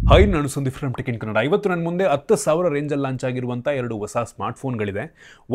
Hi, ನಾನು Sandeep from tech in Kannada. ಇವತ್ತು ನನ್ನ ಮುಂದೆ 10,000 ರೇಂಜಲ್ಲಿ ಲಾಂಚ್ ಆಗಿರುವಂಥ ಎರಡು ಹೊಸ ಸ್ಮಾರ್ಟ್ಫೋನ್ಗಳಿದೆ.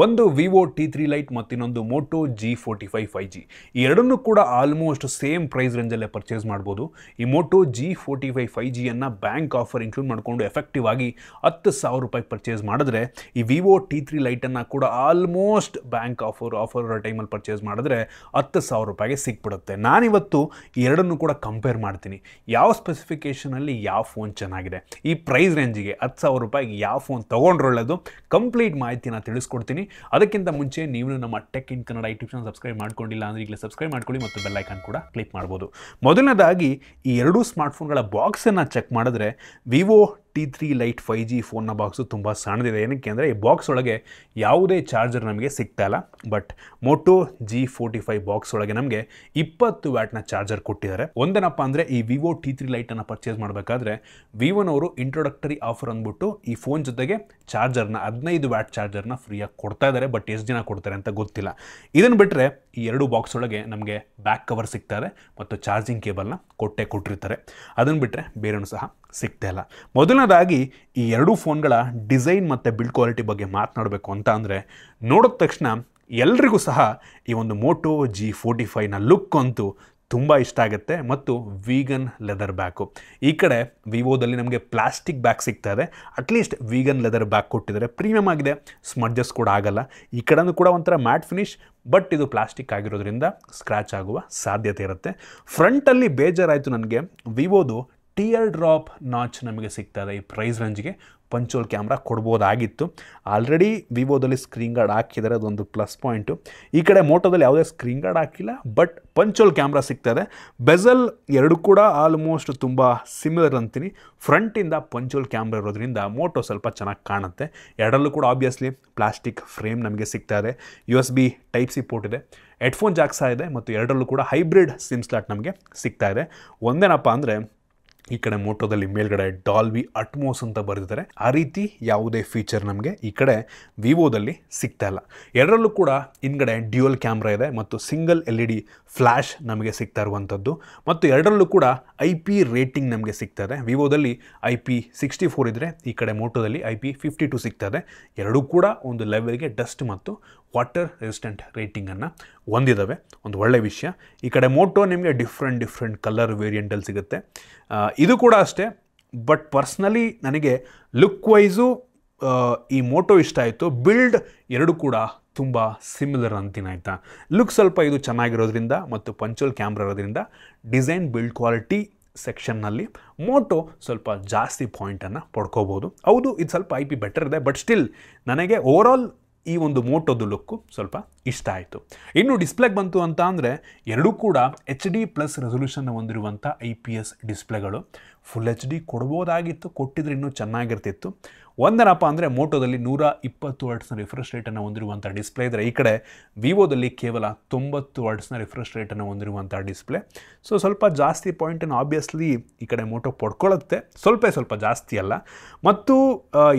ಒಂದು ವಿವೋ T3 ಲೈಟ್ ಮತ್ತು ಇನ್ನೊಂದು ಮೋಟೋ G45 5G. ಈ ಎರಡನ್ನೂ ಕೂಡ ಆಲ್ಮೋಸ್ಟ್ ಸೇಮ್ ಪ್ರೈಸ್ ರೇಂಜಲ್ಲೇ ಪರ್ಚೇಸ್ ಮಾಡ್ಬೋದು. ಈ ಮೋಟೋ G45 5Gಯನ್ನು ಬ್ಯಾಂಕ್ ಆಫರ್ ಇನ್ಕ್ಲೂಡ್ ಮಾಡಿಕೊಂಡು ಎಫೆಕ್ಟಿವ್ ಆಗಿ 10,000 ರೂಪಾಯಿ ಪರ್ಚೇಸ್ ಮಾಡಿದ್ರೆ, ಈ ವಿವೋ T3 ಲೈಟನ್ನು ಕೂಡ ಆಲ್ಮೋಸ್ಟ್ ಬ್ಯಾಂಕ್ ಆಫರ್ ಟೈಮಲ್ಲಿ ಪರ್ಚೇಸ್ ಮಾಡಿದ್ರೆ 10,000 ರೂಪಾಯಿಗೆ ಸಿಕ್ಬಿಡುತ್ತೆ. ನಾನಿವತ್ತು ಈ ಎರಡನ್ನೂ ಕೂಡ ಕಂಪೇರ್ ಮಾಡ್ತೀನಿ. ಯಾವ ಸ್ಪೆಸಿಫಿಕೇಷನಲ್ಲಿ ಯಾವ ಫೋನ್ ಚೆನ್ನಾಗಿದೆ, ಈ ಪ್ರೈಸ್ ರೇಂಜಿಗೆ 10,000 ರೂಪಾಯಿಗೆ ಯಾವ ಫೋನ್ ತೊಗೊಂಡ್ರೆ ಒಳ್ಳೆಯದು, ಕಂಪ್ಲೀಟ್ ಮಾಹಿತಿನ ತಿಳಿಸ್ಕೊಡ್ತೀನಿ. ಅದಕ್ಕಿಂತ ಮುಂಚೆ ನೀವು ನಮ್ಮ tech in Kannada YouTube channel subscribe ಮಾಡ್ಕೊಂಡಿಲ್ಲ ಅಂದರೆ ಈಗಲೇ ಸಬ್ಸ್ಕ್ರೈಬ್ ಮಾಡ್ಕೊಳ್ಳಿ ಮತ್ತು ಬೆಲ್ ಐಕಾನ್ ಕೂಡ ಕ್ಲಿಕ್ ಮಾಡ್ಬೋದು. ಮೊದಲನೇದಾಗಿ ಈ ಎರಡೂ ಸ್ಮಾರ್ಟ್ಫೋನ್ಗಳ ಬಾಕ್ಸನ್ನು ಚೆಕ್ ಮಾಡಿದ್ರೆ ವಿವೋ T3 ಲೈಟ್ 5G ಫೋನ್ನ ಬಾಕ್ಸು ತುಂಬ ಸಣ್ಣದಿದೆ. ಏನಕ್ಕೆ ಅಂದರೆ ಈ ಬಾಕ್ಸ್ ಒಳಗೆ ಯಾವುದೇ ಚಾರ್ಜರ್ ನಮಗೆ ಸಿಗ್ತಾ ಇಲ್ಲ. ಬಟ್ ಮೋಟೋ G45 ಬಾಕ್ಸ್ ಒಳಗೆ ನಮಗೆ 20 ವ್ಯಾಟ್ನ ಚಾರ್ಜರ್ ಕೊಟ್ಟಿದ್ದಾರೆ. ಒಂದೇನಪ್ಪ ಅಂದರೆ ಈ ವಿವೋ T3 ಲೈಟನ್ನು ಪರ್ಚೇಸ್ ಮಾಡಬೇಕಾದ್ರೆ ವಿವೋನವರು ಇಂಟ್ರೊಡಕ್ಟರಿ ಆಫರ್ ಅಂದ್ಬಿಟ್ಟು ಈ ಫೋನ್ ಜೊತೆಗೆ ಚಾರ್ಜರ್ನ 15 ವ್ಯಾಟ್ ಚಾರ್ಜರ್ನ ಫ್ರೀಯಾಗಿ ಕೊಡ್ತಾ ಇದ್ದಾರೆ. ಬಟ್ ಎಷ್ಟು ದಿನ ಕೊಡ್ತಾರೆ ಅಂತ ಗೊತ್ತಿಲ್ಲ. ಇದನ್ನು ಬಿಟ್ಟರೆ ಈ ಎರಡು ಬಾಕ್ಸ್ ಒಳಗೆ ನಮಗೆ ಬ್ಯಾಕ್ ಕವರ್ ಸಿಗ್ತಾರೆ ಮತ್ತು ಚಾರ್ಜಿಂಗ್ ಕೇಬಲ್ನ ಕೊಟ್ಟಿರ್ತಾರೆ. ಅದನ್ನು ಬಿಟ್ಟರೆ ಬೇರೆನೂ ಸಹ ಸಿಗ್ತಾ ಇಲ್ಲ. ಮೊದಲನೇದಾಗಿ ಈ ಎರಡೂ ಫೋನ್ಗಳ ಡಿಸೈನ್ ಮತ್ತು ಬಿಲ್ಡ್ ಕ್ವಾಲಿಟಿ ಬಗ್ಗೆ ಮಾತನಾಡಬೇಕು ಅಂತ ಅಂದರೆ, ನೋಡಿದ ತಕ್ಷಣ ಎಲ್ರಿಗೂ ಸಹ ಈ ಒಂದು ಮೋಟೋ G45ನ ಲುಕ್ ಅಂತೂ ತುಂಬ ಇಷ್ಟ ಆಗುತ್ತೆ. ಮತ್ತು ವೀಗನ್ ಲೆದರ್ ಬ್ಯಾಕು, ಈ ಕಡೆ ವಿವೋದಲ್ಲಿ ನಮಗೆ ಪ್ಲಾಸ್ಟಿಕ್ ಬ್ಯಾಕ್ ಸಿಗ್ತಾ ಇದೆ. ಅಟ್ಲೀಸ್ಟ್ ವೀಗನ್ ಲೆದರ್ ಬ್ಯಾಕ್ ಕೊಟ್ಟಿದ್ದಾರೆ, ಪ್ರೀಮಿಯಮ್ ಆಗಿದೆ, ಸ್ಮಡ್ಜಸ್ ಕೂಡ ಆಗಲ್ಲ. ಈ ಕಡೆನೂ ಕೂಡ ಒಂಥರ ಮ್ಯಾಟ್ ಫಿನಿಶ್, ಬಟ್ ಇದು ಪ್ಲಾಸ್ಟಿಕ್ ಆಗಿರೋದ್ರಿಂದ ಸ್ಕ್ರ್ಯಾಚ್ ಆಗುವ ಸಾಧ್ಯತೆ ಇರುತ್ತೆ. ಫ್ರಂಟಲ್ಲಿ ಬೇಜಾರಾಯಿತು ನನಗೆ, ವಿವೋದು ಟಿಯರ್ ಡ್ರಾಪ್ ನಾಚ್ ನಮಗೆ ಸಿಗ್ತಾ ಇದೆ. ಈ ಪ್ರೈಸ್ ರೇಂಜ್ಗೆ ಪಂಚೋಲ್ ಕ್ಯಾಮ್ರಾ ಕೊಡ್ಬೋದಾಗಿತ್ತು. ಆಲ್ರೆಡಿ ವಿವೋದಲ್ಲಿ ಸ್ಕ್ರೀನ್ ಗಾರ್ಡ್ ಹಾಕಿದ್ದಾರೆ, ಅದೊಂದು ಪ್ಲಸ್ ಪಾಯಿಂಟು. ಈ ಕಡೆ ಮೋಟೋದಲ್ಲಿ ಯಾವುದೇ ಸ್ಕ್ರೀನ್ ಗಾರ್ಡ್ ಹಾಕಿಲ್ಲ, ಬಟ್ ಪಂಚೋಲ್ ಕ್ಯಾಮ್ರಾ ಸಿಗ್ತದೆ. ಬೆಸಲ್ ಎರಡು ಕೂಡ ಆಲ್ಮೋಸ್ಟ್ ತುಂಬ ಸಿಮಿಲರ್ ಅಂತೀನಿ. ಫ್ರಂಟಿಂದ ಪಂಚೋಲ್ ಕ್ಯಾಮ್ರಾ ಇರೋದ್ರಿಂದ ಮೋಟೋ ಸ್ವಲ್ಪ ಚೆನ್ನಾಗಿ ಕಾಣುತ್ತೆ. ಎರಡರಲ್ಲೂ ಕೂಡ ಆಬ್ವಿಯಸ್ಲಿ ಪ್ಲಾಸ್ಟಿಕ್ ಫ್ರೇಮ್ ನಮಗೆ ಸಿಗ್ತಾ ಇದೆ. USB Type-C ಪೋರ್ಟ್ ಇದೆ, ಹೆಡ್ಫೋನ್ ಜಾಕ್ ಸಹ ಇದೆ ಮತ್ತು ಎರಡರಲ್ಲೂ ಕೂಡ ಹೈಬ್ರಿಡ್ ಸಿಮ್ ಸ್ಲಾಟ್ ನಮಗೆ ಸಿಗ್ತಾ ಇದೆ. ಒಂದೇನಪ್ಪ ಅಂದರೆ ಈ ಕಡೆ ಮೋಟೋದಲ್ಲಿ ಮೇಲ್ಗಡೆ ಡಾಲ್ಬಿ ಅಟ್ಮೋಸ್ ಅಂತ ಬರೆದಿದ್ದಾರೆ. ಆ ರೀತಿ ಯಾವುದೇ ಫೀಚರ್ ನಮಗೆ ಈ ಕಡೆ ವಿವೋದಲ್ಲಿ ಸಿಗ್ತಾ ಇಲ್ಲ. ಎರಡರಲ್ಲೂ ಕೂಡ ಹಿಂದ್ಗಡೆ ಡ್ಯೂಯಲ್ ಕ್ಯಾಮ್ರಾ ಇದೆ ಮತ್ತು ಸಿಂಗಲ್ LED ಫ್ಲ್ಯಾಶ್ ನಮಗೆ ಸಿಗ್ತಾ ಇರುವಂಥದ್ದು. ಮತ್ತು ಎರಡರಲ್ಲೂ ಕೂಡ IP ರೇಟಿಂಗ್ ನಮಗೆ ಸಿಗ್ತಾ ಇದೆ. ವಿವೋದಲ್ಲಿ IP64 ಇದ್ದರೆ, ಈ ಕಡೆ ಮೋಟೋದಲ್ಲಿ IP52 ಸಿಗ್ತಾ ಇದೆ. ಎರಡೂ ಕೂಡ ಒಂದು ಲೆವೆಲ್ಗೆ ಡಸ್ಟ್ ಮತ್ತು ವಾಟರ್ ರೆಸಿಸ್ಟೆಂಟ್ ರೇಟಿಂಗನ್ನು ಹೊಂದಿದ್ದಾವೆ, ಒಂದು ಒಳ್ಳೆಯ ವಿಷಯ. ಈ ಕಡೆ ಮೋಟೋ ನಿಮಗೆ ಡಿಫ್ರೆಂಟ್ ಕಲರ್ ವೇರಿಯಂಟಲ್ಲಿ ಸಿಗುತ್ತೆ. ಇದು ಕೂಡ ಅಷ್ಟೇ. ಬಟ್ ಪರ್ಸ್ನಲಿ ನನಗೆ ಲುಕ್ ವೈಸು ಈ ಮೋಟೋ ಇಷ್ಟ ಆಯಿತು. ಬಿಲ್ಡ್ ಎರಡು ಕೂಡ ತುಂಬ ಸಿಮಿಲರ್ ಅಂತೀನಿ, ಆಯಿತಾ. ಲುಕ್ ಸ್ವಲ್ಪ ಇದು ಚೆನ್ನಾಗಿರೋದ್ರಿಂದ ಮತ್ತು ಪಂಚೋಲ್ ಕ್ಯಾಮ್ರಾ ಇರೋದ್ರಿಂದ ಡಿಸೈನ್ ಬಿಲ್ಡ್ ಕ್ವಾಲಿಟಿ ಸೆಕ್ಷನ್ನಲ್ಲಿ ಮೋಟೋ ಸ್ವಲ್ಪ ಜಾಸ್ತಿ ಪಾಯಿಂಟನ್ನು ಪಡ್ಕೋಬೋದು. ಹೌದು, ಇದು ಸ್ವಲ್ಪ IP ಬೆಟರ್ ಇದೆ, ಬಟ್ ಸ್ಟಿಲ್ ನನಗೆ ಓವರಾಲ್ ಈ ಒಂದು ಮೋಟೋದು ಲುಕ್ಕು ಸ್ವಲ್ಪ ಇಷ್ಟ ಆಯಿತು. ಇನ್ನು ಡಿಸ್ಪ್ಲೇಗೆ ಬಂತು ಅಂತ ಅಂದರೆ, ಎರಡೂ ಕೂಡ HD+ ರೆಸೊಲ್ಯೂಷನ್ನ ಹೊಂದಿರುವಂಥ IPS ಡಿಸ್ಪ್ಲೇಗಳು. ಫುಲ್ HD ಕೊಡ್ಬೋದಾಗಿತ್ತು, ಕೊಟ್ಟಿದ್ರೆ ಇನ್ನೂ ಚೆನ್ನಾಗಿರ್ತಿತ್ತು. ಒಂದೇನಪ್ಪ ಅಂದರೆ ಮೋಟೋದಲ್ಲಿ 120 ಹರ್ಟ್ಸ್ನ ರಿಫ್ರೆಶ್ ರೇಟನ್ನು ಹೊಂದಿರುವಂಥ ಡಿಸ್ಪ್ಲೇ ಇದ್ದರೆ, ಈ ಕಡೆ ವಿವೋದಲ್ಲಿ ಕೇವಲ 90 ಹರ್ಟ್ಸ್ನ ರಿಫ್ರೆಶ್ ರೇಟನ್ನು ಹೊಂದಿರುವಂಥ ಡಿಸ್ಪ್ಲೇ. ಸೊ ಸ್ವಲ್ಪ ಜಾಸ್ತಿ ಪಾಯಿಂಟನ್ನು ಆಬ್ವಿಯಸ್ಲಿ ಈ ಕಡೆ ಮೋಟೋ ಪಡ್ಕೊಳ್ಳುತ್ತೆ, ಸ್ವಲ್ಪ ಜಾಸ್ತಿ ಅಲ್ಲ. ಮತ್ತು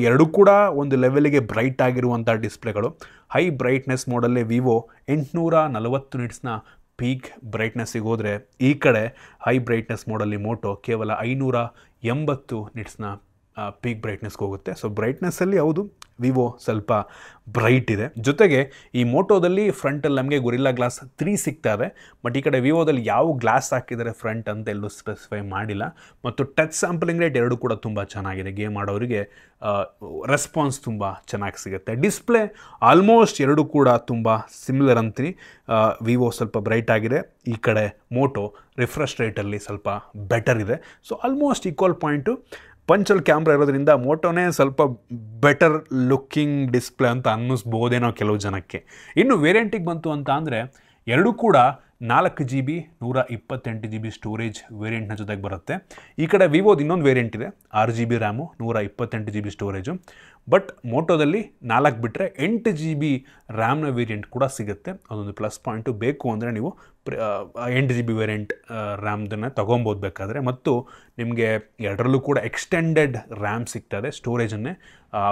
ಎರಡೂ ಕೂಡ ಒಂದು ಲೆವೆಲಿಗೆ ಬ್ರೈಟ್ ಆಗಿರುವಂಥ ಡಿಸ್ಪ್ಲೇಗಳು. ಹೈ ಬ್ರೈಟ್ನೆಸ್ ಮೋಡಲ್ಲೇ ವಿವೋ 840 ನಿಟ್ಸ್ನ ಪೀಕ್ ಬ್ರೈಟ್ನೆಸ್ಸಿಗೆ ಹೋದರೆ, ಈ ಕಡೆ ಹೈ ಬ್ರೈಟ್ನೆಸ್ ಮೋಡಲ್ಲಿ ಮೋಟೋ ಕೇವಲ 580 ನಿಟ್ಸ್ನ ಪೀಕ್ ಬ್ರೈಟ್ನೆಸ್ಗೆ ಹೋಗುತ್ತೆ. ಸೊ ಬ್ರೈಟ್ನೆಸ್ಸಲ್ಲಿ ಹೌದು ವಿವೋ ಸ್ವಲ್ಪ ಬ್ರೈಟ್ ಇದೆ. ಜೊತೆಗೆ ಈ ಮೋಟೋದಲ್ಲಿ ಫ್ರಂಟಲ್ಲಿ ನಮಗೆ ಗೊರಿಲ್ಲಾ ಗ್ಲಾಸ್ 3 ಸಿಗ್ತಾ ಇದೆ. ಬಟ್ ಈ ಕಡೆ ವಿವೋದಲ್ಲಿ ಯಾವ ಗ್ಲಾಸ್ ಹಾಕಿದ್ದಾರೆ ಫ್ರಂಟ್ ಅಂತ ಎಲ್ಲೂ ಸ್ಪೆಸಿಫೈ ಮಾಡಿಲ್ಲ. ಮತ್ತು ಟಚ್ ಸ್ಯಾಂಪಲಿಂಗ್ ರೇಟ್ ಎರಡು ಕೂಡ ತುಂಬ ಚೆನ್ನಾಗಿದೆ. ಗೇಮ್ ಆಡೋರಿಗೆ ರೆಸ್ಪಾನ್ಸ್ ತುಂಬ ಚೆನ್ನಾಗಿ ಸಿಗುತ್ತೆ. ಡಿಸ್ಪ್ಲೇ ಆಲ್ಮೋಸ್ಟ್ ಎರಡು ಕೂಡ ತುಂಬ ಸಿಮಿಲರ್ ಅಂತೀನಿ. ವಿವೋ ಸ್ವಲ್ಪ ಬ್ರೈಟ್ ಆಗಿದೆ, ಈ ಕಡೆ ಮೋಟೋ ರಿಫ್ರೆಶ್ ರೇಟಲ್ಲಿ ಸ್ವಲ್ಪ ಬೆಟರ್ ಇದೆ. So almost equal point. Punch hole camera ಇರೋದ್ರಿಂದ ಮೋಟೋನೇ ಸ್ವಲ್ಪ ಬೆಟರ್ ಲುಕ್ಕಿಂಗ್ ಡಿಸ್ಪ್ಲೇ ಅಂತ ಅನ್ನಿಸ್ಬೋದೇನೋ ಕೆಲವು ಜನಕ್ಕೆ. ಇನ್ನು ವೇರಿಯಂಟಿಗೆ ಬಂತು ಅಂತ ಅಂದರೆ, ಎರಡೂ ಕೂಡ 4GB 128GB ಸ್ಟೋರೇಜ್ ವೇರಿಯಂಟ್ನ ಜೊತೆಗೆ ಬರುತ್ತೆ. ಈ ಕಡೆ ವಿವೋದು ಇನ್ನೊಂದು ವೇರಿಯಂಟ್ ಇದೆ, 6GB RAM 128GB storage. But ಮೋಟೋದಲ್ಲಿ 4 ಬಿಟ್ಟರೆ 8GB ರ್ಯಾಮ್ನ ವೇರಿಯಂಟ್ ಕೂಡ ಸಿಗುತ್ತೆ. ಅದೊಂದು ಪ್ಲಸ್ ಪಾಯಿಂಟು. ಬೇಕು ಅಂದರೆ ನೀವು 8GB ವೇರಿಯಂಟ್ ರ್ಯಾಮ್ದನ್ನು ತೊಗೊಬೋದು ಬೇಕಾದರೆ. ಮತ್ತು ನಿಮಗೆ ಎರಡರಲ್ಲೂ ಕೂಡ ಎಕ್ಸ್ಟೆಂಡೆಡ್ ರ್ಯಾಮ್ ಸಿಗ್ತದೆ. ಸ್ಟೋರೇಜನ್ನೇ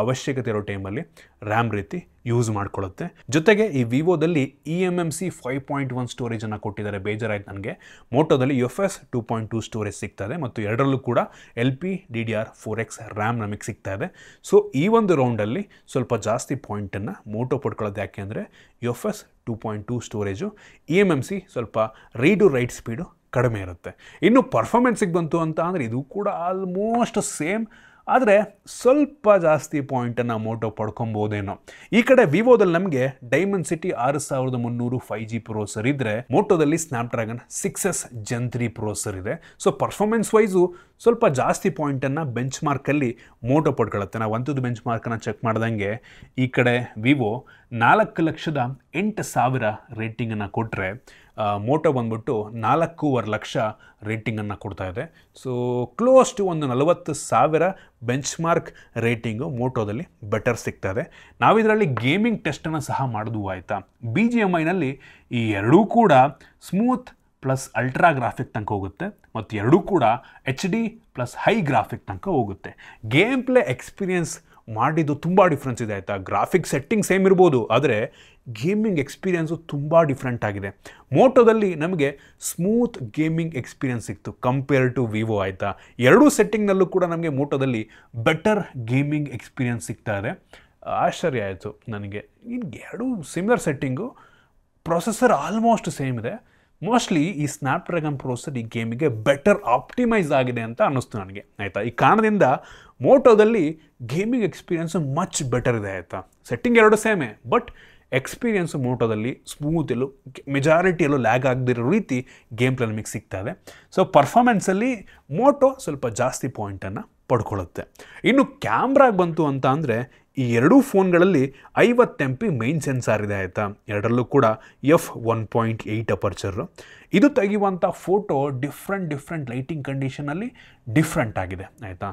ಅವಶ್ಯಕತೆ ಇರೋ ಟೈಮಲ್ಲಿ ರ್ಯಾಮ್ ರೀತಿ ಯೂಸ್ ಮಾಡ್ಕೊಳ್ಳುತ್ತೆ. ಜೊತೆಗೆ ಈ ವಿವೋದಲ್ಲಿ eMMC 5.1 ಸ್ಟೋರೇಜನ್ನು ಕೊಟ್ಟಿದ್ದಾರೆ, ಬೇಜಾರಾಯ್ತು ನನಗೆ. ಮೋಟೋದಲ್ಲಿ UFS 2.2 ಸ್ಟೋರೇಜ್ ಸಿಗ್ತದೆ ಮತ್ತು ಎರಡರಲ್ಲೂ ಕೂಡ LPDDR4X ರ್ಯಾಮ್ ನಮಗೆ ಸಿಗ್ತಾ ಇದೆ. ಸೊ ಈ ಒಂದು ರೌಂಡಲ್ಲಿ ಸ್ವಲ್ಪ ಜಾಸ್ತಿ ಪಾಯಿಂಟನ್ನು ಮೋಟೋ ಪಡ್ಕೊಳ್ಳೋದು ಯಾಕೆ ಅಂದರೆ UFS 2.2 ಸ್ಟೋರೇಜು, eMMC ಸ್ವಲ್ಪ ರೀಡ್ ಟು ರೈಟ್ ಸ್ಪೀಡು ಕಡಿಮೆ ಇರುತ್ತೆ. ಇನ್ನು ಪರ್ಫಾರ್ಮೆನ್ಸಿಗೆ ಬಂತು ಅಂತ ಅಂದರೆ ಇದು ಕೂಡ ಆಲ್ಮೋಸ್ಟ್ ಸೇಮ್, ಆದರೆ ಸ್ವಲ್ಪ ಜಾಸ್ತಿ ಪಾಯಿಂಟನ್ನು ಮೋಟೋ ಪಡ್ಕೊಬೋದೇನೋ. ಈ ಕಡೆ ವಿವೋದಲ್ಲಿ ನಮಗೆ ಡೈಮೆನ್ಸಿಟಿ 6300 5G ಪ್ರೊಸೆಸರ್ ಇದ್ದರೆ, ಮೋಟೋದಲ್ಲಿ ಸ್ನ್ಯಾಪ್ಡ್ರ್ಯಾಗನ್ 6S Gen 3 ಪ್ರೊಸೆಸರ್ ಇದೆ. ಸೊ ಪರ್ಫಾರ್ಮೆನ್ಸ್ ವೈಸು ಸ್ವಲ್ಪ ಜಾಸ್ತಿ ಪಾಯಿಂಟನ್ನು ಬೆಂಚ್ ಮಾರ್ಕಲ್ಲಿ ಮೋಟೋ ಪಡ್ಕೊಳ್ಳುತ್ತೆ. ನಾವು ಅಂಥದ್ದು ಬೆಂಚ್ ಮಾರ್ಕನ್ನು ಚೆಕ್ ಮಾಡ್ದಂಗೆ ಈ ಕಡೆ ವಿವೋ 4,08,000 ರೇಟಿಂಗನ್ನು ಕೊಟ್ಟರೆ, ಮೋಟೋ ಬಂದ್ಬಿಟ್ಟು 4,25,00,000 ಲಕ್ಷ ರೇಟಿಂಗನ್ನು ಕೊಡ್ತಾ ಇದೆ. ಸೊ ಕ್ಲೋಸ್ ಟು ಒಂದು 40,000 ಬೆಂಚ್ ಮಾರ್ಕ್ ರೇಟಿಂಗು ಮೋಟೋದಲ್ಲಿ ಬೆಟರ್ ಸಿಗ್ತಾ ಇದೆ. ನಾವಿದರಲ್ಲಿ ಗೇಮಿಂಗ್ ಟೆಸ್ಟನ್ನು ಸಹ ಮಾಡಿದ್ವು ಆಯಿತಾ. BGMIನಲ್ಲಿ ಈ ಎರಡೂ ಕೂಡ ಸ್ಮೂತ್ ಪ್ಲಸ್ ಅಲ್ಟ್ರಾ ಗ್ರಾಫಿಕ್ ತನಕ ಹೋಗುತ್ತೆ ಮತ್ತು ಎರಡೂ ಕೂಡ HD ಪ್ಲಸ್ ಹೈ ಗ್ರಾಫಿಕ್ ತನಕ ಹೋಗುತ್ತೆ. ಗೇಮ್ ಪ್ಲೇ ಎಕ್ಸ್ಪೀರಿಯನ್ಸ್ ಮಾಡಿದ್ದು ತುಂಬ ಡಿಫ್ರೆನ್ಸ್ ಇದೆ ಆಯಿತಾ. ಗ್ರಾಫಿಕ್ ಸೆಟ್ಟಿಂಗ್ ಸೇಮ್ ಇರ್ಬೋದು, ಆದರೆ ಗೇಮಿಂಗ್ ಎಕ್ಸ್ಪೀರಿಯನ್ಸು ತುಂಬ ಡಿಫ್ರೆಂಟ್ ಆಗಿದೆ. ಮೋಟೋದಲ್ಲಿ ನಮಗೆ ಸ್ಮೂತ್ ಗೇಮಿಂಗ್ ಎಕ್ಸ್ಪೀರಿಯನ್ಸ್ ಸಿಕ್ತು ಕಂಪೇರ್ ಟು ವಿವೋ ಆಯಿತಾ. ಎರಡೂ ಸೆಟ್ಟಿಂಗ್ನಲ್ಲೂ ಕೂಡ ನಮಗೆ ಮೋಟೋದಲ್ಲಿ ಬೆಟರ್ ಗೇಮಿಂಗ್ ಎಕ್ಸ್ಪೀರಿಯನ್ಸ್ ಸಿಗ್ತಾ ಇದೆ. ಆಶ್ಚರ್ಯ ಆಯಿತು ನನಗೆ. ಇನ್ನು ಎರಡೂ similar setting, processor almost same ಇದೆ. ಮೋಸ್ಟ್ಲಿ ಈ ಸ್ನ್ಯಾಪ್ಡ್ರ್ಯಾಗನ್ ಪ್ರೊಸೆಸರ್ ಈ ಗೇಮಿಗೆ ಬೆಟರ್ ಆಪ್ಟಿಮೈಸ್ ಆಗಿದೆ ಅಂತ ಅನ್ನಿಸ್ತು ನನಗೆ ಆಯಿತಾ. ಈ ಕಾರಣದಿಂದ ಮೋಟೋದಲ್ಲಿ ಗೇಮಿಂಗ್ ಎಕ್ಸ್ಪೀರಿಯನ್ಸು ಮಚ್ ಬೆಟರ್ ಇದೆ ಆಯಿತಾ. ಸೆಟ್ಟಿಂಗ್ ಎರಡು ಸೇಮೇ, ಬಟ್ ಎಕ್ಸ್ಪೀರಿಯನ್ಸು ಮೋಟೋದಲ್ಲಿ ಸ್ಮೂತ್ ಮೆಜಾರಿಟಿಯಲ್ಲೂ ಲ್ಯಾಗ್ ಆಗದಿರೋ ರೀತಿ ಗೇಮ್ ಪ್ಲೇ ನಮಗೆ ಸಿಗ್ತಾ ಇದೆ. ಸೊ ಪರ್ಫಾರ್ಮೆನ್ಸಲ್ಲಿ ಮೋಟೋ ಸ್ವಲ್ಪ ಜಾಸ್ತಿ ಪಾಯಿಂಟನ್ನು ಪಡ್ಕೊಳ್ಳುತ್ತೆ. ಇನ್ನು ಕ್ಯಾಮ್ರಾಗೆ ಬಂತು ಅಂತ ಅಂದರೆ ಈ ಎರಡೂ ಫೋನ್ಗಳಲ್ಲಿ 50 MP ಮೈನ್ ಸೆನ್ಸಾರ್ ಇದೆ ಆಯಿತಾ. ಎರಡರಲ್ಲೂ ಕೂಡ f1.8 ಅಪರ್ಚರು. ಇದು ತೆಗೆಯುವಂಥ ಫೋಟೋ ಡಿಫ್ರೆಂಟ್ ಲೈಟಿಂಗ್ ಕಂಡೀಷನಲ್ಲಿ ಡಿಫ್ರೆಂಟ್ ಆಗಿದೆ ಆಯಿತಾ.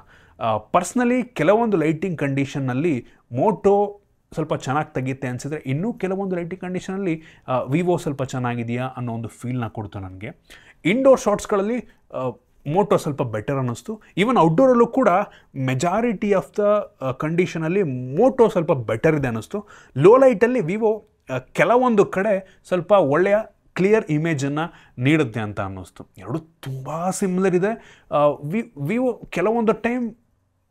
ಪರ್ಸ್ನಲಿ ಕೆಲವೊಂದು ಲೈಟಿಂಗ್ ಕಂಡೀಷನ್ನಲ್ಲಿ ಮೋಟೋ ಸ್ವಲ್ಪ ಚೆನ್ನಾಗಿ ತೆಗೆಯುತ್ತೆ ಅನಿಸಿದ್ರೆ, ಇನ್ನೂ ಕೆಲವೊಂದು ಲೈಟಿಂಗ್ ಕಂಡೀಷನಲ್ಲಿ ವಿವೋ ಸ್ವಲ್ಪ ಚೆನ್ನಾಗಿದೆಯಾ ಅನ್ನೋ ಒಂದು ಫೀಲ್ನ ಕೊಡ್ತು ನನಗೆ. ಇಂಡೋರ್ ಶಾಟ್ಸ್ಗಳಲ್ಲಿ ಮೋಟೋ ಸ್ವಲ್ಪ ಬೆಟರ್ ಅನ್ನಿಸ್ತು. ಈವನ್ ಔಟ್ಡೋರಲ್ಲೂ ಕೂಡ ಮೆಜಾರಿಟಿ ಆಫ್ ದ ಕಂಡೀಷನಲ್ಲಿ ಮೋಟೋ ಸ್ವಲ್ಪ ಬೆಟರ್ ಇದೆ ಅನ್ನಿಸ್ತು. ಲೋ ಲೈಟಲ್ಲಿ ವಿವೋ ಕೆಲವೊಂದು ಕಡೆ ಸ್ವಲ್ಪ ಒಳ್ಳೆಯ ಕ್ಲಿಯರ್ ಇಮೇಜನ್ನು ನೀಡುತ್ತೆ ಅಂತ ಅನ್ನಿಸ್ತು. ಎರಡು ತುಂಬ ಸಿಮಿಲರ್ ಇದೆ. ವಿವೋ ಕೆಲವೊಂದು ಟೈಮ್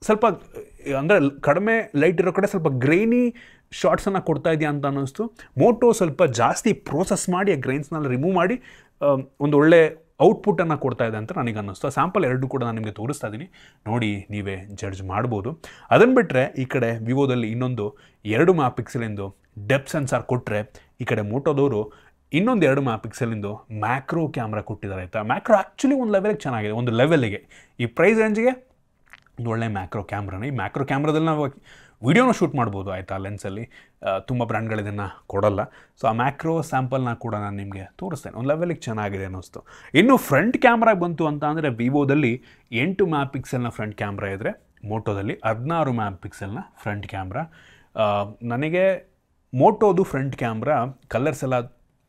ಸ್ವಲ್ಪ ಅಂದರೆ ಕಡಿಮೆ ಲೈಟ್ ಇರೋ ಕಡೆ ಸ್ವಲ್ಪ ಗ್ರೈನಿ ಶಾರ್ಟ್ಸನ್ನು ಕೊಡ್ತಾ ಇದೆಯಾ ಅಂತ ಅನ್ನಿಸ್ತು. ಮೋಟೋ ಸ್ವಲ್ಪ ಜಾಸ್ತಿ ಪ್ರೋಸೆಸ್ ಮಾಡಿ ಆ ಗ್ರೈನ್ಸ್ನೆಲ್ಲ ರಿಮೂವ್ ಮಾಡಿ ಒಂದು ಒಳ್ಳೆ ಔಟ್ಪುಟ್ಟನ್ನು ಕೊಡ್ತಾ ಇದೆ ಅಂತ ನನಗೆ ಅನ್ನಿಸ್ತು. ಸ್ಯಾಂಪಲ್ ಎರಡು ಕೂಡ ನಾನು ನಿಮಗೆ ತೋರಿಸ್ತಾ ಇದ್ದೀನಿ, ನೋಡಿ ನೀವೇ ಜಡ್ಜ್ ಮಾಡ್ಬೋದು. ಅದನ್ನು ಬಿಟ್ಟರೆ ಈ ಕಡೆ ವಿವೋದಲ್ಲಿ ಇನ್ನೊಂದು 2 MP ಡೆಪ್ತ್ ಸೆನ್ಸಾರ್ ಕೊಟ್ಟರೆ, ಈ ಕಡೆ ಮೋಟೋದವರು ಇನ್ನೊಂದು 2 MP ಮ್ಯಾಕ್ರೋ ಕ್ಯಾಮ್ರಾ ಕೊಟ್ಟಿದ್ದಾರೆ ಆಯಿತಾ. ಮ್ಯಾಕ್ರೋ ಆ್ಯಕ್ಚುಲಿ ಒಂದು ಲೆವೆಲಿಗೆ ಚೆನ್ನಾಗಿದೆ, ಒಂದು ಲೆವೆಲಿಗೆ ಈ ಪ್ರೈಸ್ ರೇಂಜ್ಗೆ ಒಂದು ಒಳ್ಳೆ ಮ್ಯಾಕ್ರೋ ಕ್ಯಾಮ್ರಾನೇ. ಈ ಮ್ಯಾಕ್ರೋ ಕ್ಯಾಮ್ರಾದಲ್ಲಿ ನಾವು ವಿಡಿಯೋನ ಶೂಟ್ ಮಾಡ್ಬೋದು ಆಯಿತಾ. ಲೆನ್ಸಲ್ಲಿ ತುಂಬ ಬ್ರ್ಯಾಂಡ್ಗಳು ಇದನ್ನು ಕೊಡಲ್ಲ. ಸೊ ಆ ಮ್ಯಾಕ್ರೋ ಸ್ಯಾಂಪಲ್ನ ಕೂಡ ನಾನು ನಿಮಗೆ ತೋರಿಸ್ತೇನೆ, ಒಂದು ಲೆವೆಲಿಗೆ ಚೆನ್ನಾಗಿದೆ ಅನ್ನಿಸ್ತು. ಇನ್ನು ಫ್ರಂಟ್ ಕ್ಯಾಮ್ರಾಗೆ ಬಂತು ಅಂತ ಅಂದರೆ ವಿವೋದಲ್ಲಿ 8 MP ಫ್ರಂಟ್ ಕ್ಯಾಮ್ರಾ ಇದ್ದರೆ, ಮೋಟೋದಲ್ಲಿ 16 MP ಫ್ರಂಟ್ ಕ್ಯಾಮ್ರಾ. ನನಗೆ ಮೋಟೋದು ಫ್ರಂಟ್ ಕ್ಯಾಮ್ರಾ ಕಲರ್ಸ್ ಎಲ್ಲ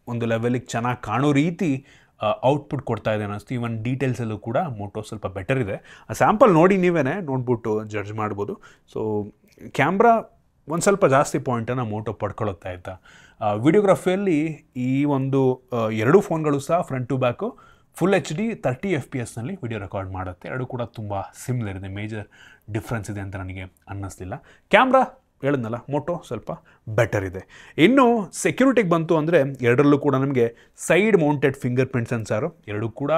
ಒಂದು ಲೆವೆಲಿಗೆ ಚೆನ್ನಾಗಿ ಕಾಣೋ ರೀತಿ ಔಟ್ಪುಟ್ ಕೊಡ್ತಾ ಇದೆ ಅನ್ನಿಸ್ತು. ಈವನ್ ಡೀಟೇಲ್ಸಲ್ಲೂ ಕೂಡ ಮೋಟೋ ಸ್ವಲ್ಪ ಬೆಟರ್ ಇದೆ. ಆ ಸ್ಯಾಂಪಲ್ ನೋಡಿ ನೀವೇ ನೋಡ್ಬಿಟ್ಟು ಜಡ್ಜ್ ಮಾಡ್ಬೋದು. ಸೊ ಕ್ಯಾಮ್ರಾ ಒಂದು ಸ್ವಲ್ಪ ಜಾಸ್ತಿ ಪಾಯಿಂಟನ್ನು ಮೋಟೋ ಪಡ್ಕೊಳ್ಳುತ್ತಾ ಆಯಿತಾ. ವಿಡಿಯೋಗ್ರಫಿಯಲ್ಲಿ ಈ ಒಂದು ಎರಡೂ ಫೋನ್ಗಳು ಸಹ front to back full HD 30 FPS video record ಮಾಡುತ್ತೆ. ಎರಡು ಕೂಡ ತುಂಬ ಸಿಮಿಲರ್ ಇದೆ, ಮೇಜರ್ ಡಿಫ್ರೆನ್ಸ್ ಇದೆ ಅಂತ ನನಗೆ ಅನ್ನಿಸ್ಲಿಲ್ಲ. ಕ್ಯಾಮ್ರಾ ಹೇಳಿದ್ನಲ್ಲ, ಮೋಟೋ ಸ್ವಲ್ಪ ಬೆಟರ್ ಇದೆ. ಇನ್ನು ಸೆಕ್ಯೂರಿಟಿಗೆ ಬಂತು ಅಂದರೆ ಎರಡರಲ್ಲೂ ಕೂಡ ನಮಗೆ side mounted finger print sensor ಎರಡೂ ಕೂಡ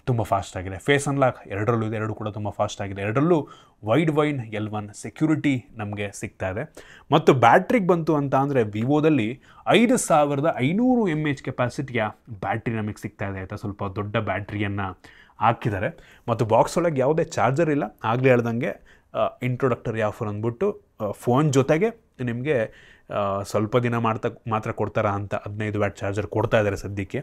ತುಂಬ ಫಾಸ್ಟ್ ಆಗಿದೆ. ಫೇಸ್ ಅನ್ಲಾಕ್ ಎರಡರಲ್ಲೂ ಇದೆ, ಎರಡು ಕೂಡ ತುಂಬ ಫಾಸ್ಟ್ ಆಗಿದೆ. ಎರಡರಲ್ಲೂ ವೈಡ್ ವೈನ್ L1 ಸೆಕ್ಯೂರಿಟಿ ನಮಗೆ ಸಿಗ್ತಾ ಇದೆ. ಮತ್ತು ಬ್ಯಾಟ್ರಿಗೆ ಬಂತು ಅಂತ ಅಂದರೆ ವಿವೋದಲ್ಲಿ 5500 mAh ಕೆಪಾಸಿಟಿಯ ಬ್ಯಾಟ್ರಿ ನಮಗೆ ಸಿಗ್ತಾ ಇದೆ ಆಯಿತಾ. ಸ್ವಲ್ಪ ದೊಡ್ಡ ಬ್ಯಾಟ್ರಿಯನ್ನು ಹಾಕಿದ್ದಾರೆ ಮತ್ತು ಬಾಕ್ಸ್ ಒಳಗೆ ಯಾವುದೇ ಚಾರ್ಜರ್ ಇಲ್ಲ. ಆಗಲೇ ಹೇಳ್ದಂಗೆ ಇಂಟ್ರೊಡಕ್ಟರಿ ಆಫರ್ ಅಂದ್ಬಿಟ್ಟು ಫೋನ್ ಜೊತೆಗೆ ನಿಮಗೆ ಸ್ವಲ್ಪ ದಿನ ಮಾತ್ರ ಕೊಡ್ತಾರಾ ಅಂತ 15 ವ್ಯಾಟ್ ಚಾರ್ಜರ್ ಕೊಡ್ತಾ ಇದ್ದಾರೆ ಸದ್ಯಕ್ಕೆ.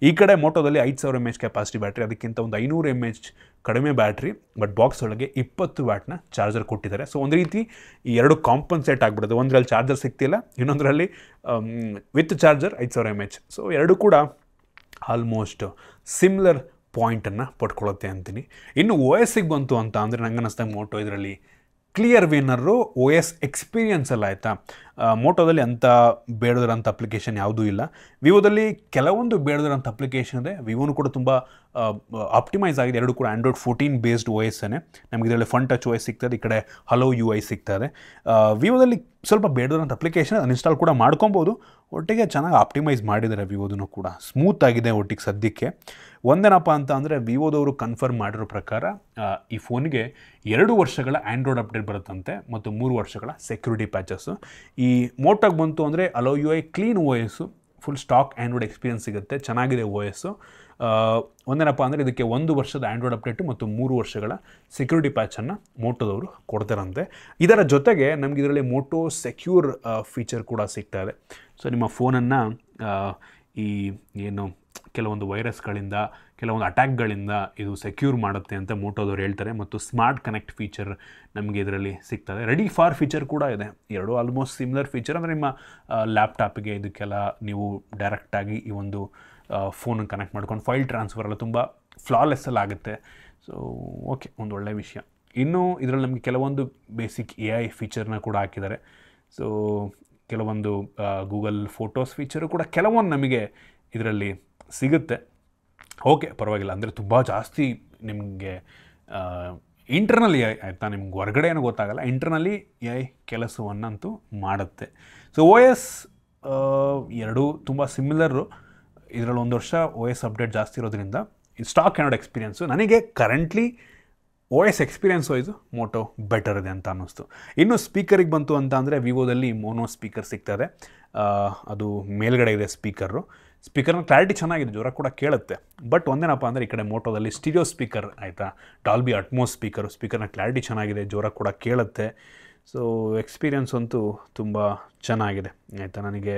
ಈ ಕಡೆ ಮೋಟೋದಲ್ಲಿ 5000 mAh ಕೆಪಾಸಿಟಿ ಬ್ಯಾಟ್ರಿ, ಅದಕ್ಕಿಂತ ಒಂದು 500 mAh ಕಡಿಮೆ ಬ್ಯಾಟ್ರಿ, ಬಟ್ ಬಾಕ್ಸ್ ಒಳಗೆ 20 ವ್ಯಾಟ್ನ ಚಾರ್ಜರ್ ಕೊಟ್ಟಿದ್ದಾರೆ. ಸೊ ಒಂದು ರೀತಿ ಈ ಎರಡು ಕಾಂಪನ್ಸೇಟ್ ಆಗಿಬಿಡುತ್ತೆ. ಒಂದರಲ್ಲಿ ಚಾರ್ಜರ್ ಸಿಗ್ತಿಲ್ಲ, ಇನ್ನೊಂದರಲ್ಲಿ ವಿತ್ ಚಾರ್ಜರ್ 5000 mAh. ಸೊ ಎರಡು ಕೂಡ ಆಲ್ಮೋಸ್ಟ್ ಸಿಮಿಲರ್ ಪಾಯಿಂಟನ್ನು ಪಡ್ಕೊಳ್ಳುತ್ತೆ ಅಂತೀನಿ. ಇನ್ನು OSಗೆ ಬಂತು ಅಂತ ಅಂದರೆ ನಂಗೆ ಅನ್ನಿಸ್ದಂಗೆ ಮೋಟೋ ಇದರಲ್ಲಿ ಕ್ಲಿಯರ್ ವಿನ್ನರು OS ಎಕ್ಸ್ಪೀರಿಯನ್ಸ್ ಎಲ್ಲ ಆಯಿತಾ. ಮೋಟೋದಲ್ಲಿ ಅಂಥ ಬೇಡದಿರೋಂಥ ಅಪ್ಲಿಕೇಶನ್ ಯಾವುದೂ ಇಲ್ಲ. ವಿವೋದಲ್ಲಿ ಕೆಲವೊಂದು ಬೇಡದಿರೋಂಥ ಅಪ್ಲಿಕೇಶನ್ ಇದೆ. ವಿವೋನು ಕೂಡ ತುಂಬ ಆಪ್ಟಿಮೈಸ್ ಆಗಿದೆ. ಎರಡು ಕೂಡ ಆಂಡ್ರಾಯ್ಡ್ 14 ಬೇಸ್ಡ್ OS ನಮಗೆ ಇದರಲ್ಲಿ ಫನ್ ಟಚ್ OS ಸಿಗ್ತದೆ, ಈ ಕಡೆ ಹಲೋ UI ಸಿಗ್ತದೆ. ವಿವೋದಲ್ಲಿ ಸ್ವಲ್ಪ ಬೇಡದಿರೋಂಥ ಅಪ್ಲಿಕೇಶನ್ ಅನ್ಇನ್ಸ್ಟಾಲ್ ಕೂಡ ಮಾಡ್ಕೊಬೋದು. ಒಟ್ಟಿಗೆ ಚೆನ್ನಾಗಿ ಆಪ್ಟಿಮೈಸ್ ಮಾಡಿದ್ದಾರೆ ವಿವೋದನ್ನು ಕೂಡ, ಸ್ಮೂತ್ ಆಗಿದೆ ಒಟ್ಟಿಗೆ ಸದ್ಯಕ್ಕೆ. ಒಂದೇನಪ್ಪ ಅಂತ ಅಂದರೆ ವಿವೋದವರು ಕನ್ಫರ್ಮ್ ಮಾಡಿರೋ ಪ್ರಕಾರ ಈ ಫೋನಿಗೆ 2 ವರ್ಷಗಳ ಆ್ಯಂಡ್ರಾಯ್ಡ್ ಅಪ್ಡೇಟ್ ಬರುತ್ತಂತೆ ಮತ್ತು 3 ವರ್ಷಗಳ ಸೆಕ್ಯೂರಿಟಿ ಪ್ಯಾಚಸ್ಸು. ಈ ಮೋಟೋಗೆ ಬಂತು ಅಂದರೆ hello UI clean OS, full stack Android experience ಸಿಗುತ್ತೆ, ಚೆನ್ನಾಗಿದೆ OS. ಒಂದೇನಪ್ಪ ಅಂದರೆ ಇದಕ್ಕೆ 1 ವರ್ಷದ ಆ್ಯಂಡ್ರಾಯ್ಡ್ ಅಪ್ಡೇಟು ಮತ್ತು 3 ವರ್ಷಗಳ ಸೆಕ್ಯೂರಿಟಿ ಪ್ಯಾಚನ್ನು ಮೋಟೋದವರು ಕೊಡ್ತಾರಂತೆ. ಇದರ ಜೊತೆಗೆ ನಮಗೆ ಇದರಲ್ಲಿ ಮೋಟೋ ಸೆಕ್ಯೂರ್ ಫೀಚರ್ ಕೂಡ ಸಿಗ್ತಾ ಇದೆ. ಸೊ ನಿಮ್ಮ ಫೋನನ್ನು ಈ ಏನು ಕೆಲವೊಂದು ವೈರಸ್ಗಳಿಂದ, ಕೆಲವೊಂದು ಅಟ್ಯಾಕ್ಗಳಿಂದ ಇದು ಸೆಕ್ಯೂರ್ ಮಾಡುತ್ತೆ ಅಂತ ಮೋಟೋದವ್ರು ಹೇಳ್ತಾರೆ. ಮತ್ತು ಸ್ಮಾರ್ಟ್ ಕನೆಕ್ಟ್ ಫೀಚರ್ ನಮಗೆ ಇದರಲ್ಲಿ ಸಿಗ್ತದೆ. ರೆಡಿ ಫಾರ್ ಫೀಚರ್ ಕೂಡ ಇದೆ. ಎರಡು ಆಲ್ಮೋಸ್ಟ್ ಸಿಮಿಲರ್ ಫೀಚರ್. ಅಂದರೆ ನಿಮ್ಮ ಲ್ಯಾಪ್ಟಾಪಿಗೆ ಇದಕ್ಕೆಲ್ಲ ನೀವು ಡೈರೆಕ್ಟಾಗಿ ಈ ಒಂದು ಫೋನನ್ನು ಕನೆಕ್ಟ್ ಮಾಡ್ಕೊಂಡು ಫೈಲ್ ಟ್ರಾನ್ಸ್ಫರ್ ಎಲ್ಲ ತುಂಬ ಫ್ಲಾಲೆಸ್ಸಲ್ಲಿ ಆಗುತ್ತೆ. ಸೊ ಓಕೆ, ಒಂದು ಒಳ್ಳೆಯ ವಿಷಯ. ಇನ್ನೂ ಇದರಲ್ಲಿ ನಮಗೆ ಕೆಲವೊಂದು ಬೇಸಿಕ್ AI ಫೀಚರ್ನ ಕೂಡ ಹಾಕಿದ್ದಾರೆ. ಸೊ ಕೆಲವೊಂದು ಗೂಗಲ್ ಫೋಟೋಸ್ ಫೀಚರು ಕೂಡ ಕೆಲವೊಂದು ನಮಗೆ ಇದರಲ್ಲಿ ಸಿಗುತ್ತೆ. ಓಕೆ, ಪರವಾಗಿಲ್ಲ. ಅಂದರೆ ತುಂಬ ಜಾಸ್ತಿ ನಿಮಗೆ ಇಂಟರ್ನಲ್ಲಿ ಆಯಿತಾ, ನಿಮ್ಗೆ ಹೊರಗಡೆ ಏನೂ ಗೊತ್ತಾಗಲ್ಲ, ಇಂಟರ್ನಲ್ಲಿ AI ಕೆಲಸವನ್ನಂತೂ ಮಾಡುತ್ತೆ. ಸೊ OS ಎರಡೂ ತುಂಬ ಸಿಮಿಲರು. ಇದರಲ್ಲಿ 1 ವರ್ಷ OS ಅಪ್ಡೇಟ್ ಜಾಸ್ತಿ ಇರೋದ್ರಿಂದ ಸ್ಟಾಕ್ ಆ್ಯಂಡ್ ಎಕ್ಸ್ಪೀರಿಯನ್ಸು ನನಗೆ currently OS experience wise Moto better ಇದೆ ಅಂತ ಅನ್ನಿಸ್ತು. ಇನ್ನು ಸ್ಪೀಕರಿಗೆ ಬಂತು ಅಂತ ಅಂದರೆ ವಿವೋದಲ್ಲಿ ಮೋನೋ ಸ್ಪೀಕರ್ ಸಿಗ್ತದೆ. ಅದು ಮೇಲ್ಗಡೆ ಇದೆ ಸ್ಪೀಕರ್ನ ಕ್ಲಾರಿಟಿ ಚೆನ್ನಾಗಿದೆ, ಜೋರ ಕೂಡ ಕೇಳುತ್ತೆ. ಬಟ್ ಒಂದೇನಪ್ಪ ಅಂದರೆ ಈ ಕಡೆ ಮೋಟೋದಲ್ಲಿ ಸ್ಟೀರಿಯೋ ಸ್ಪೀಕರ್ ಆಯಿತಾ, ಡಾಲ್ಬಿ ಅಟ್ಮೋಸ್ ಸ್ಪೀಕರ್ನ ಕ್ಲಾರಿಟಿ ಚೆನ್ನಾಗಿದೆ, ಜೋರ ಕೂಡ ಕೇಳುತ್ತೆ. ಸೊ ಎಕ್ಸ್ಪೀರಿಯನ್ಸ್ ಅಂತೂ ತುಂಬ ಚೆನ್ನಾಗಿದೆ ಆಯಿತಾ, ನನಗೆ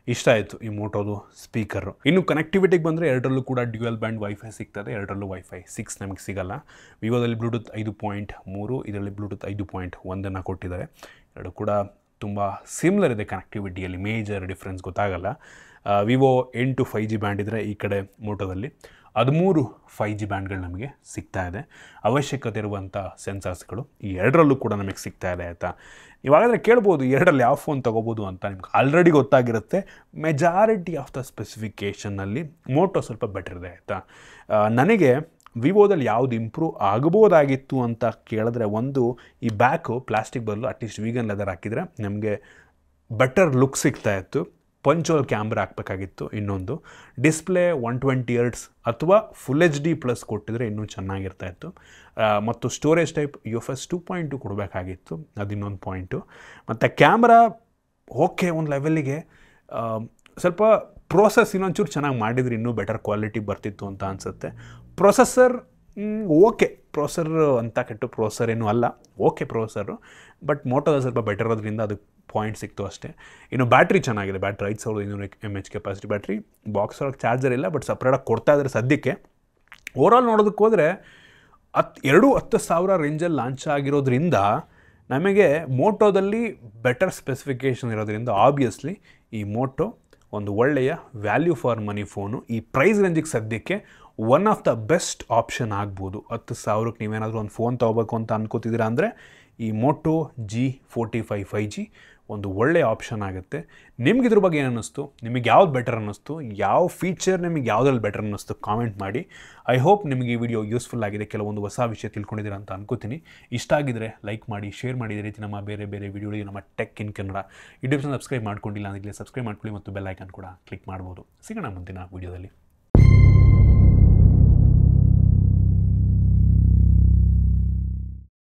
ಇಷ್ಟ ಆಯಿತು ಈ ಮೋಟೋದು ಸ್ಪೀಕರು. ಇನ್ನು ಕನೆಕ್ಟಿವಿಟಿಗೆ ಬಂದರೆ ಎರಡರಲ್ಲೂ ಕೂಡ ಡ್ಯುಯಲ್ ಬ್ಯಾಂಡ್ ವೈಫೈ ಸಿಗ್ತದೆ. ಎರಡರಲ್ಲೂ ವೈಫೈ 6 ನಮಗೆ ಸಿಗಲ್ಲ. ವಿವೋದಲ್ಲಿ ಬ್ಲೂಟೂತ್ 5.3, ಇದರಲ್ಲಿ ಬ್ಲೂಟೂತ್ 5.1 ಕೊಟ್ಟಿದ್ದಾರೆ. ಎರಡು ಕೂಡ ತುಂಬ ಸಿಮಿಲರ್ ಇದೆ ಕನೆಕ್ಟಿವಿಟಿಯಲ್ಲಿ, ಮೇಜರ್ ಡಿಫ್ರೆನ್ಸ್ ಗೊತ್ತಾಗಲ್ಲ. ವಿವೋ 8 5G ಬ್ಯಾಂಡ್ ಇದ್ದರೆ ಈ ಕಡೆ ಮೋಟೋದಲ್ಲಿ 13 5G ಬ್ಯಾಂಡ್ಗಳು ನಮಗೆ ಸಿಗ್ತಾ ಇದೆ. ಅವಶ್ಯಕತೆ ಇರುವಂಥ ಸೆನ್ಸಾರ್ಸ್ಗಳು ಈ ಎರಡರಲ್ಲೂ ಕೂಡ ನಮಗೆ ಸಿಗ್ತಾ ಇದೆ ಆಯಿತಾ. ಇವಾಗಾದರೆ ಕೇಳ್ಬೋದು ಎರಡರಲ್ಲಿ ಯಾವ ಫೋನ್ ತೊಗೋಬೋದು ಅಂತ. ನಿಮ್ಗೆ ಆಲ್ರೆಡಿ ಗೊತ್ತಾಗಿರುತ್ತೆ. ಮೆಜಾರಿಟಿ ಆಫ್ ದ ಸ್ಪೆಸಿಫಿಕೇಷನ್ನಲ್ಲಿ ಮೋಟೋ ಸ್ವಲ್ಪ ಬೆಟರ್ ಇದೆ ಆಯಿತಾ. ನನಗೆ ವಿವೋದಲ್ಲಿ ಯಾವುದು ಇಂಪ್ರೂವ್ ಆಗ್ಬೋದಾಗಿತ್ತು ಅಂತ ಕೇಳಿದ್ರೆ, ಒಂದು ಈ ಬ್ಯಾಕು ಪ್ಲಾಸ್ಟಿಕ್ ಬದಲು ಅಟ್ಲೀಸ್ಟ್ ವೀಗನ್ ಲೆದರ್ ಹಾಕಿದರೆ ನಮಗೆ ಬೆಟರ್ ಲುಕ್ ಸಿಗ್ತಾ ಇತ್ತು. ಪಂಚೋಲ್ ಕ್ಯಾಮ್ರಾ ಹಾಕಬೇಕಾಗಿತ್ತು. ಇನ್ನೊಂದು ಡಿಸ್ಪ್ಲೇ 120 Hz ಅಥವಾ ಫುಲ್ HD+ ಕೊಟ್ಟಿದ್ರೆ ಇನ್ನೂ ಚೆನ್ನಾಗಿರ್ತಾಯಿತ್ತು. ಮತ್ತು ಸ್ಟೋರೇಜ್ ಟೈಪ್ UFS 2.2 ಕೊಡಬೇಕಾಗಿತ್ತು, ಅದು ಇನ್ನೊಂದು ಪಾಯಿಂಟು. ಮತ್ತು ಕ್ಯಾಮ್ರಾ ಓಕೆ ಒಂದು ಲೆವೆಲ್ಲಿಗೆ, ಸ್ವಲ್ಪ ಪ್ರೋಸೆಸ್ ಇನ್ನೊಂಚೂರು ಚೆನ್ನಾಗಿ ಮಾಡಿದರೆ ಇನ್ನೂ ಬೆಟರ್ ಕ್ವಾಲಿಟಿ ಬರ್ತಿತ್ತು ಅಂತ ಅನಿಸುತ್ತೆ. ಪ್ರೊಸೆಸರ್ ಓಕೆ, ಪ್ರೊಸೆಸರ್ ಅಂತ ಕೆಟ್ಟು ಪ್ರೊಸೆಸರ್ ಏನೂ ಅಲ್ಲ, ಓಕೆ ಪ್ರೊಸೆಸರು. ಬಟ್ ಮೋಟೋದಲ್ಲಿ ಸ್ವಲ್ಪ ಬೆಟರ್ ಇರೋದ್ರಿಂದ ಅದಕ್ಕೆ ಪಾಯಿಂಟ್ ಸಿಕ್ತು ಅಷ್ಟೇ. ಇನ್ನು ಬ್ಯಾಟ್ರಿ ಚೆನ್ನಾಗಿದೆ. Battery 5200 mAh capacity battery. Box ಒಳಗೆ ಚಾರ್ಜರ್ ಇಲ್ಲ, ಬಟ್ ಸಪ್ರೇಟಾಗಿ ಕೊಡ್ತಾ ಇದ್ದಾರೆ ಸದ್ಯಕ್ಕೆ. ಓವರಾಲ್ ನೋಡೋದಕ್ಕೆ ಹೋದರೆ 10,000 ರೇಂಜಲ್ಲಿ ಲಾಂಚ್ ಆಗಿರೋದ್ರಿಂದ ನಮಗೆ ಮೋಟೋದಲ್ಲಿ ಬೆಟರ್ ಸ್ಪೆಸಿಫಿಕೇಷನ್ ಇರೋದ್ರಿಂದ ಆಬ್ವಿಯಸ್ಲಿ ಈ ಮೋಟೋ ಒಂದು ಒಳ್ಳೆಯ ವ್ಯಾಲ್ಯೂ ಫಾರ್ ಮನಿ ಫೋನು. ಈ ಪ್ರೈಸ್ ರೇಂಜಿಗೆ ಸದ್ಯಕ್ಕೆ one of the best option ಆಗ್ಬೋದು. 10,000ಕ್ಕೆ ನೀವೇನಾದರೂ ಒಂದು ಫೋನ್ ತೊಗೋಬೇಕು ಅಂತ ಅನ್ಕೋತಿದ್ದೀರಾ ಅಂದರೆ ಈ ಮೋಟೋ G45 5G ಒಂದು ಒಳ್ಳೆಯ ಆಪ್ಷನ್ ಆಗುತ್ತೆ. ನಿಮ್ಗೆ ಇದ್ರ ಬಗ್ಗೆ ಏನು ಅನ್ನಿಸ್ತು, ನಿಮಗೆ ಯಾವ್ದು ಬೆಟರ್ ಅನ್ನಿಸ್ತು, ಯಾವ ಫೀಚರ್ ನಿಮಗೆ ಯಾವುದ್ರಲ್ಲಿ ಬೆಟರ್ ಅನ್ನಿಸ್ತು ಕಾಮೆಂಟ್ ಮಾಡಿ. ಐ ಹೋಪ್ ನಿಮಗೆ ಈ ವಿಡಿಯೋ ಯೂಸ್ಫುಲ್ ಆಗಿದೆ, ಕೆಲವೊಂದು ಹೊಸ ವಿಷಯ ತಿಳ್ಕೊಂಡಿದ್ದೀರಾ ಅಂತ ಅನ್ಕೋತೀನಿ. ಇಷ್ಟ ಆಗಿದ್ರೆ ಲೈಕ್ ಮಾಡಿ, ಶೇರ್ ಮಾಡಿ. ಇದೇ ರೀತಿ ನಮ್ಮ ಬೇರೆ ಬೇರೆ ವಿಡಿಯೋಗಳಿಗೆ ನಮ್ಮ ಟೆಕ್ ಇನ್ ಕನ್ನಡ ಯೂಟ್ಯೂಬ್ನ ಸಬ್ಸ್ಕ್ರೈಬ್ ಮಾಡ್ಕೊಂಡಿಲ್ಲ ಅಂದರೆ ಸಬ್ಸ್ಕ್ರೈಬ್ ಮಾಡ್ಕೊಳ್ಳಿ ಮತ್ತು ಬೆಲ್ ಐಕಾನ್ ಕೂಡ ಕ್ಲಿಕ್ ಮಾಡ್ಬೋದು. ಸಿಗೋಣ ಮುಂದಿನ ವಿಡಿಯೋದಲ್ಲಿ.